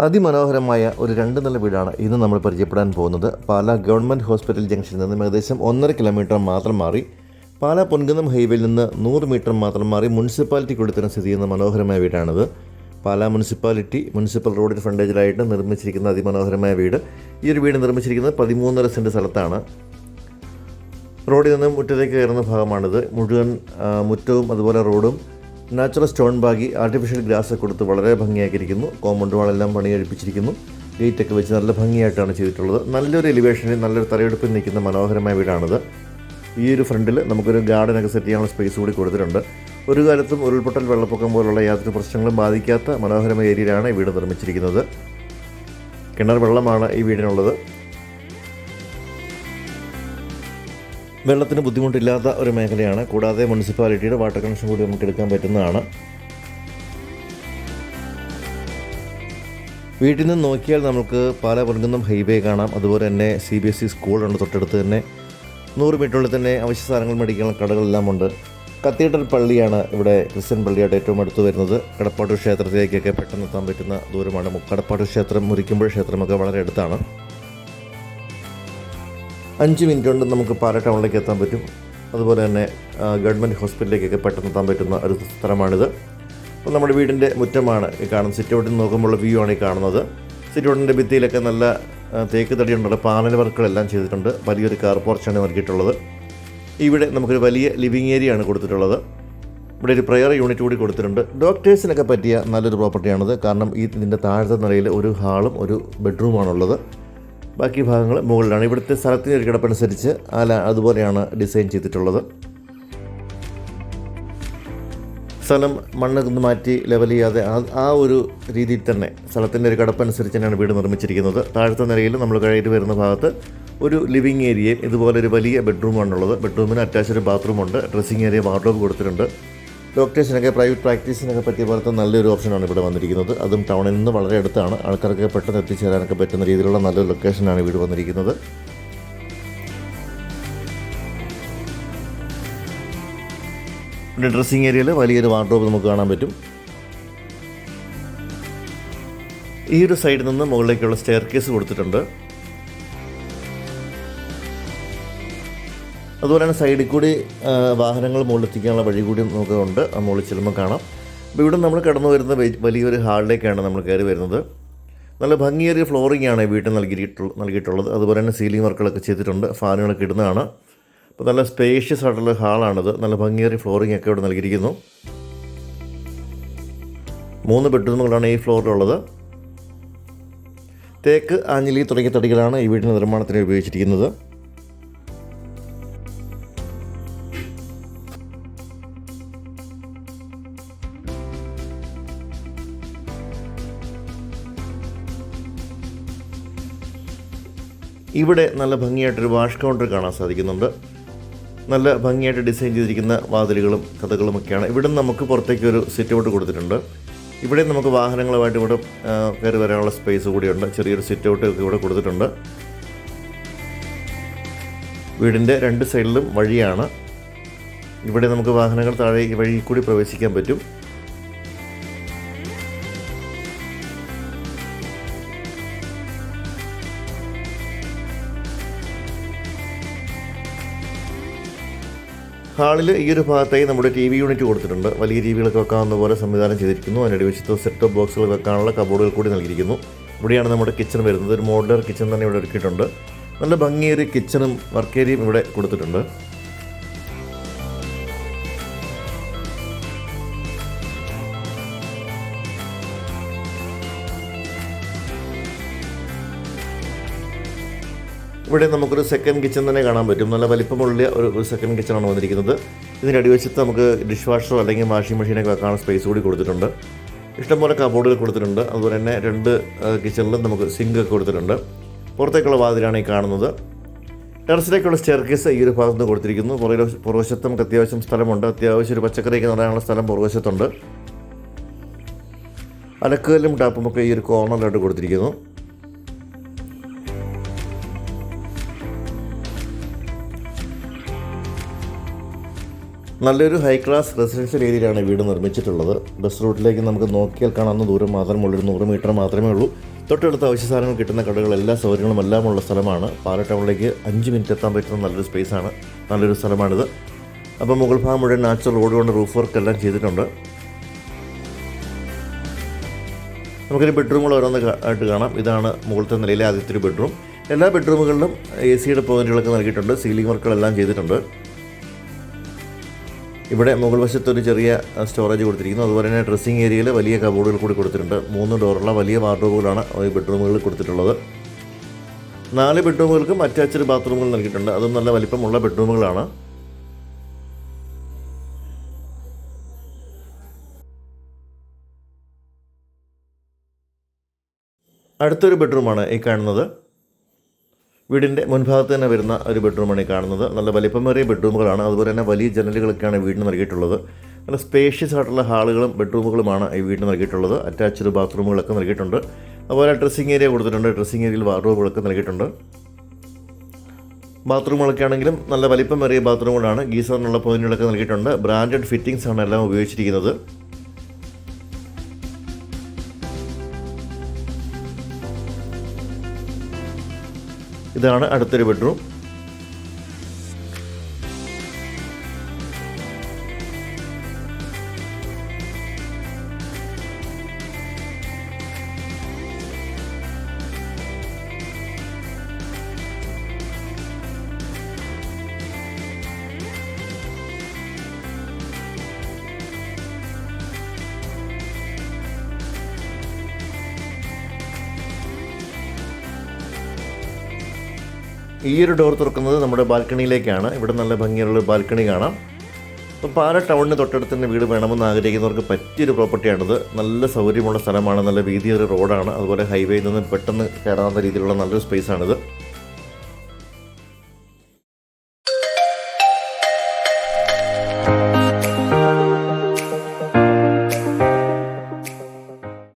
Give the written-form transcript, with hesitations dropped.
അതിമനോഹരമായ ഒരു 2 നില വീടാണ് ഇന്ന് നമ്മൾ പരിചയപ്പെടാൻ പോകുന്നത്. പാലാ ഗവൺമെൻറ് ഹോസ്പിറ്റൽ ജംഗ്ഷനിൽ നിന്നും ഏകദേശം 1.5 കിലോമീറ്റർ മാത്രം മാറി പാലാ പൊൻകുന്നം ഹൈവേയിൽ നിന്ന് 100 മീറ്റർ മാത്രം മാറി മുനിസിപ്പാലിറ്റിക്കുള്ളിൽ സ്ഥിതി ചെയ്യുന്ന മനോഹരമായ വീടാണിത്. പാലാ മുനിസിപ്പൽ റോഡിന് ഫ്രണ്ടേജിലായിട്ട് നിർമ്മിച്ചിരിക്കുന്ന അതിമനോഹരമായ വീട്. ഈ ഒരു വീട് നിർമ്മിച്ചിരിക്കുന്നത് 13.5 സെൻറ്റ് സ്ഥലത്താണ്. റോഡിൽ നിന്നും മുറ്റത്തേക്ക് കയറുന്ന ഭാഗമാണിത്. മുഴുവൻ മുറ്റവും അതുപോലെ റോഡും natural stone baggy artificial grass കൊടുത്ത് വളരെ ഭംഗിയാക്കിയിരിക്കുന്നു. കോമ്പൗണ്ട് വാളെല്ലാം പണി കഴിപ്പിച്ചിരിക്കുന്നു. ഗേറ്റൊക്കെ വെച്ച് നല്ല ഭംഗിയായിട്ടാണ് ചെയ്തിട്ടുള്ളത്. നല്ലൊരു എലിവേഷനിൽ നല്ലൊരു തലയെടുപ്പിൽ നിൽക്കുന്ന മനോഹരമായ വീടാണിത്. ഈ ഒരു ഫ്രണ്ടിൽ നമുക്കൊരു ഗാർഡനൊക്കെ സെറ്റ് ചെയ്യാനുള്ള സ്പേസ് കൂടി കൊടുത്തിട്ടുണ്ട്. ഒരു കാലത്തും ഉരുൾപൊട്ടൽ, വെള്ളപ്പൊക്കം പോലുള്ള യാതൊരു പ്രശ്നങ്ങളും ബാധിക്കാത്ത മനോഹരമായ ഏരിയയിലാണ് ഈ വീട് നിർമ്മിച്ചിരിക്കുന്നത്. കിണർ വെള്ളമാണ് ഈ വീടിനുള്ളത്. വെള്ളത്തിന് ബുദ്ധിമുട്ടില്ലാത്ത ഒരു മേഖലയാണ്. കൂടാതെ മുനിസിപ്പാലിറ്റിയുടെ വാട്ടർ കണക്ഷൻ കൂടി നമുക്ക് എടുക്കാൻ പറ്റുന്നതാണ്. വീട്ടിൽ നിന്ന് നോക്കിയാൽ നമുക്ക് പാലാ പൊൻകുന്നം ഹൈവേ കാണാം. അതുപോലെ തന്നെ CBSE സ്കൂളുണ്ട് തൊട്ടടുത്ത് തന്നെ. 100 മീറ്ററുള്ളിൽ തന്നെ അവശ്യ സാധനങ്ങൾ മേടിക്കാനുള്ള കടകളെല്ലാം ഉണ്ട്. കത്തീഡ്രൽ പള്ളിയാണ് ഇവിടെ ക്രിസ്ത്യൻ പള്ളിയായിട്ട് ഏറ്റവും അടുത്ത് വരുന്നത്. കടപ്പാട്ടൂർ ക്ഷേത്രത്തിലേക്കൊക്കെ പെട്ടെന്ന് എത്താൻ പറ്റുന്ന ദൂരമാണ്. കടപ്പാട്ടൂർ ക്ഷേത്രം, മുരിക്കുമ്പോൾ ക്ഷേത്രമൊക്കെ വളരെ അടുത്താണ്. 5 മിനിറ്റ് കൊണ്ട് നമുക്ക് പാലാ ടൗണിലേക്ക് എത്താൻ പറ്റും. അതുപോലെ തന്നെ ഗവൺമെൻറ് ഹോസ്പിറ്റലിലേക്കൊക്കെ പെട്ടെന്ന് എത്താൻ പറ്റുന്ന ഒരു സ്ഥലമാണിത്. അപ്പോൾ നമ്മുടെ വീടിൻ്റെ മുറ്റമാണ് ഈ കാണുന്നത്. സിറ്റ് ഔട്ടിൽ നോക്കുമ്പോൾ വ്യൂ ആണ് ഈ കാണുന്നത്. സിറ്റ് ഔട്ടിൻ്റെ ഭിത്തിയിലൊക്കെ നല്ല തേക്ക് തടിയുണ്ട്. പാനൽ വർക്കുകളെല്ലാം ചെയ്തിട്ടുണ്ട്. വലിയൊരു കാർ പോർച്ചാണ് നൽകിയിട്ടുള്ളത്. ഇവിടെ നമുക്കൊരു വലിയ ലിവിങ് ഏരിയ ആണ് കൊടുത്തിട്ടുള്ളത്. ഇവിടെ ഒരു പ്രയർ യൂണിറ്റ് കൂടി കൊടുത്തിട്ടുണ്ട്. ഡോക്ടേഴ്സിനൊക്കെ പറ്റിയ നല്ലൊരു പ്രോപ്പർട്ടിയാണിത്. കാരണം ഇതിൻ്റെ താഴത്തെ നിലയിൽ ഒരു ഹാളും ഒരു ബെഡ്റൂമാണുള്ളത്. ബാക്കി ഭാഗങ്ങൾ മുകളിലാണ്. ഇവിടുത്തെ സ്ഥലത്തിൻ്റെ ഒരു കിടപ്പനുസരിച്ച് അതുപോലെയാണ് ഡിസൈൻ ചെയ്തിട്ടുള്ളത്. സ്ഥലം മണ്ണ് മാറ്റി ലെവൽ ചെയ്യാതെ ആ ഒരു രീതിയിൽ തന്നെ സ്ഥലത്തിൻ്റെ ഒരു കിടപ്പനുസരിച്ച് തന്നെയാണ് വീട് നിർമ്മിച്ചിരിക്കുന്നത്. താഴത്തെ നിലയിൽ നമ്മൾ കയറി വരുന്ന ഭാഗത്ത് ഒരു ലിവിങ് ഏരിയയും ഇതുപോലെ ഒരു വലിയ ബെഡ്റൂമാണുള്ളത്. ബെഡ്റൂമിന് അറ്റാച്ച്ഡ് ബാത്റൂമുണ്ട്. ഡ്രസ്സിങ് ഏരിയ, വാർഡ്രോബ് കൊടുത്തിട്ടുണ്ട്. ഡോക്ടേഴ്സിനൊക്കെ പ്രൈവറ്റ് പ്രാക്ടീസിനൊക്കെ പറ്റിയ പോലത്തെ നല്ലൊരു ഓപ്ഷനാണ് ഇവിടെ വന്നിരിക്കുന്നത്. അതും ടൗണിൽ നിന്ന് വളരെ അടുത്താണ്. ആൾക്കാർക്ക് പെട്ടെന്ന് എത്തിച്ചേരാനൊക്കെ പറ്റുന്ന രീതിയിലുള്ള നല്ലൊരു ലൊക്കേഷനാണ് വീട് വന്നിരിക്കുന്നത്. ഇവിടെ ഡ്രസ്സിങ് ഏരിയയിൽ വലിയൊരു വാർഡ്രോബ് നമുക്ക് കാണാൻ പറ്റും. ഈ ഒരു സൈഡിൽ നിന്ന് മുകളിലേക്കുള്ള സ്റ്റെയർ കേസ് കൊടുത്തിട്ടുണ്ട്. അതുപോലെ തന്നെ സൈഡിൽ കൂടി വാഹനങ്ങൾ മുകളിലെത്തിക്കാനുള്ള വഴി കൂടി നമുക്ക് ഉണ്ട്. മുകളിൽ ചെല്ലുമ്പോൾ കാണാം. അപ്പോൾ ഇവിടെ നമ്മൾ കടന്നു വരുന്ന വലിയൊരു ഹാളിലേക്കാണ് നമ്മൾ കയറി വരുന്നത്. നല്ല ഭംഗിയേറിയ ഫ്ലോറിംഗ് ആണ് വീട്ടിൽ നൽകിയിട്ടുള്ളത്. അതുപോലെ തന്നെ സീലിംഗ് വർക്കുകളൊക്കെ ചെയ്തിട്ടുണ്ട്. ഫാനുകളൊക്കെ ഇടുന്നതാണ്. അപ്പോൾ നല്ല സ്പേഷ്യസ് ആയിട്ടുള്ള ഹാളാണിത്. നല്ല ഭംഗിയേറിയ ഫ്ലോറിംഗ് ഒക്കെ ഇവിടെ നൽകിയിരിക്കുന്നു. 3 ബെഡ്റൂമുകളാണ് ഈ ഫ്ലോറിലുള്ളത്. തേക്ക്, ആഞ്ഞിലി തുടങ്ങിയ തടികളാണ് ഈ വീടിൻ്റെ നിർമ്മാണത്തിന് ഉപയോഗിച്ചിരിക്കുന്നത്. ഇവിടെ നല്ല ഭംഗിയായിട്ടൊരു വാഷ് കൗണ്ടർ കാണാൻ സാധിക്കുന്നുണ്ട്. നല്ല ഭംഗിയായിട്ട് ഡിസൈൻ ചെയ്തിരിക്കുന്ന വാതിലുകളും കഥകളുമൊക്കെയാണ്. ഇവിടെ നമുക്ക് പുറത്തേക്ക് ഒരു സിറ്റ് ഔട്ട് കൊടുത്തിട്ടുണ്ട്. ഇവിടെ നമുക്ക് വാഹനങ്ങളുമായിട്ട് ഇവിടെ കയറി വരാനുള്ള സ്പേസ് കൂടിയുണ്ട്. ചെറിയൊരു സിറ്റ് ഔട്ട് ഒക്കെ ഇവിടെ കൊടുത്തിട്ടുണ്ട്. വീടിൻ്റെ 2 സൈഡിലും വഴിയാണ്. ഇവിടെ നമുക്ക് വാഹനങ്ങൾ താഴെ ഈ വഴി കൂടി പ്രവേശിക്കാൻ പറ്റും. ഹാളിൽ ഈ ഒരു ഭാഗത്തായി നമ്മുടെ TV യൂണിറ്റ് കൊടുത്തിട്ടുണ്ട്. വലിയ TVകളൊക്കെ വെക്കാവുന്ന പോലെ സംവിധാനം ചെയ്തിരിക്കുന്നു. അതിൻ്റെ വശത്ത് സെറ്റ് ടോപ്പ് ബോക്സുകൾ വെക്കാനുള്ള കബോർഡുകൾ കൂടി നൽകിയിരിക്കുന്നു. ഇവിടെയാണ് നമ്മുടെ കിച്ചൺ വരുന്നത്. ഒരു മോഡുലർ കിച്ചൺ തന്നെ ഇവിടെ ഒരുക്കിയിട്ടുണ്ട്. നല്ല ഭംഗിയൊരു കിച്ചണും വർക്ക് ഏരിയയും ഇവിടെ കൊടുത്തിട്ടുണ്ട്. ഇവിടെ നമുക്കൊരു സെക്കൻഡ് കിച്ചൺ തന്നെ കാണാൻ പറ്റും. നല്ല വലിപ്പമുള്ള ഒരു സെക്കൻഡ് കിച്ചണാണ് വന്നിരിക്കുന്നത്. ഇതിൻ്റെ അടിവശത്ത് നമുക്ക് ഡിഷ് വാഷറോ അല്ലെങ്കിൽ വാഷിംഗ് മെഷീനൊക്കെ വെക്കാനുള്ള സ്പേസ് കൂടി കൊടുത്തിട്ടുണ്ട്. ഇഷ്ടംപോലെ കബോർഡുകൾ കൊടുത്തിട്ടുണ്ട്. അതുപോലെ തന്നെ 2 കിച്ചണിലും നമുക്ക് സിങ്ക് ഒക്കെ കൊടുത്തിട്ടുണ്ട്. പുറത്തേക്കുള്ള വാതിലാണ് ഈ കാണുന്നത്. ടെറസിലേക്കുള്ള സ്റ്റെയർ കേസ് ഈ ഒരു ഭാഗത്ത് കൊടുത്തിരിക്കുന്നു. പുറവശത്ത് നമുക്ക് അത്യാവശ്യം സ്ഥലമുണ്ട്. അത്യാവശ്യം ഒരു പച്ചക്കറിയൊക്കെ നടാനുള്ള സ്ഥലം പുറവശത്തുണ്ട്. അലക്കുകല്ലും ടാപ്പുമൊക്കെ ഈ ഒരു കോർണറിലായിട്ട് കൊടുത്തിരിക്കുന്നു. നല്ലൊരു ഹൈ ക്ലാസ് റെസിഡൻഷ്യൽ ഏരിയയിലാണ് വീട് നിർമ്മിച്ചിട്ടുള്ളത്. ബസ് റൂട്ടിലേക്ക് നമുക്ക് നോക്കിയാൽ കാണാവുന്ന ദൂരം മാത്രമേ ഉള്ളൂ. 100 മീറ്റർ മാത്രമേ ഉള്ളൂ. തൊട്ടടുത്ത അവശ്യ സാധനങ്ങൾ കിട്ടുന്ന കടകൾ എല്ലാ സൗകര്യങ്ങളും എല്ലാം ഉള്ള സ്ഥലമാണ്. പാല ടൗണിലേക്ക് 5 മിനിറ്റ് എത്താൻ പറ്റുന്ന നല്ലൊരു സ്പേസാണ്, നല്ലൊരു സ്ഥലമാണിത്. അപ്പോൾ മുകൾ ഭാഗം മുഴുവൻ നാച്ചുറൽ റോഡ് കൊണ്ട് റൂഫ് വർക്ക് എല്ലാം ചെയ്തിട്ടുണ്ട്. നമുക്കൊരു ബെഡ്റൂമുകൾ ഓരോന്നായിട്ട് കാണാം. ഇതാണ് മുകളിലത്തെ നിലയിലെ ആദ്യത്തെ ഒരു ബെഡ്റൂം. എല്ലാ ബെഡ്റൂമുകളിലും AC-യുടെ പോയിന്റുകളൊക്കെ നൽകിയിട്ടുണ്ട്. സീലിംഗ് വർക്കുകളെല്ലാം ചെയ്തിട്ടുണ്ട്. ഇവിടെ മുകൾ വശത്തൊരു ചെറിയ സ്റ്റോറേജ് കൊടുത്തിരിക്കുന്നു. അതുപോലെ തന്നെ ഡ്രസ്സിംഗ് ഏരിയയിൽ വലിയ കബോർഡുകൾ കൂടി കൊടുത്തിട്ടുണ്ട്. 3 ഡോറുള്ള വലിയ വാർഡ്രോബുകളാണ് ഈ ബെഡ്റൂമുകളിൽ കൊടുത്തിട്ടുള്ളത്. 4 ബെഡ്റൂമുകൾക്കും അറ്റാച്ച്ഡ് ബാത്റൂമുകൾ നൽകിയിട്ടുണ്ട്. അതും നല്ല വലിപ്പമുള്ള ബെഡ്റൂമുകളാണ്. അടുത്തൊരു ബെഡ്റൂമാണ് ഈ കാണുന്നത്. വീടിൻ്റെ മുൻഭാഗത്ത് തന്നെ വരുന്ന ഒരു ബെഡ്റൂമാണ് ഈ കാണുന്നത്. നല്ല വലിപ്പമേറിയ ബെഡ്റൂമുകളാണ്. അതുപോലെ തന്നെ വലിയ ജനലുകളൊക്കെയാണ് വീടിന് നൽകിയിട്ടുള്ളത്. നല്ല സ്പേഷ്യസ് ആയിട്ടുള്ള ഹാളുകളും ബെഡ്റൂമുകളുമാണ് ഈ വീടിന് നൽകിയിട്ടുള്ളത്. അറ്റാച്ച്ഡ് ബാത്റൂമുകളൊക്കെ നൽകിയിട്ടുണ്ട്. അതുപോലെ ഡ്രസ്സിംഗ് ഏരിയ കൊടുത്തിട്ടുണ്ട്. ഡ്രസ്സിംഗ് ഏരിയയിൽ വാർഡ്രോബുകളൊക്കെ നൽകിയിട്ടുണ്ട്. ബാത്റൂമുകളൊക്കെ ആണെങ്കിലും നല്ല വലിപ്പമേറിയ ബാത്റൂമുകളാണ്. ഗീസറിനുള്ള പോയിന്റുകളൊക്കെ നൽകിയിട്ടുണ്ട്. ബ്രാൻഡഡ് ഫിറ്റിംഗ്സ് ആണ് എല്ലാം ഉപയോഗിച്ചിരിക്കുന്നത്. ഇതാണ് അടുത്തൊരു ബെഡ്റൂം. ഈ ഒരു ഡോർ തുറക്കുന്നത് നമ്മുടെ ബാൽക്കണിയിലേക്കാണ്. ഇവിടെ നല്ല ഭംഗിയുള്ള ബാൽക്കണി കാണാം. അപ്പോൾ പാല ടൗണിന് തൊട്ടടുത്ത് തന്നെ വീട് വേണമെന്ന് ആഗ്രഹിക്കുന്നവർക്ക് പറ്റിയൊരു പ്രോപ്പർട്ടിയാണിത്. നല്ല സൗകര്യമുള്ള സ്ഥലമാണ്, നല്ല വീതിയേറിയ റോഡാണ്. അതുപോലെ ഹൈവേയിൽ നിന്ന് പെട്ടെന്ന് കയറാവുന്ന രീതിയിലുള്ള നല്ലൊരു സ്പേസാണിത്.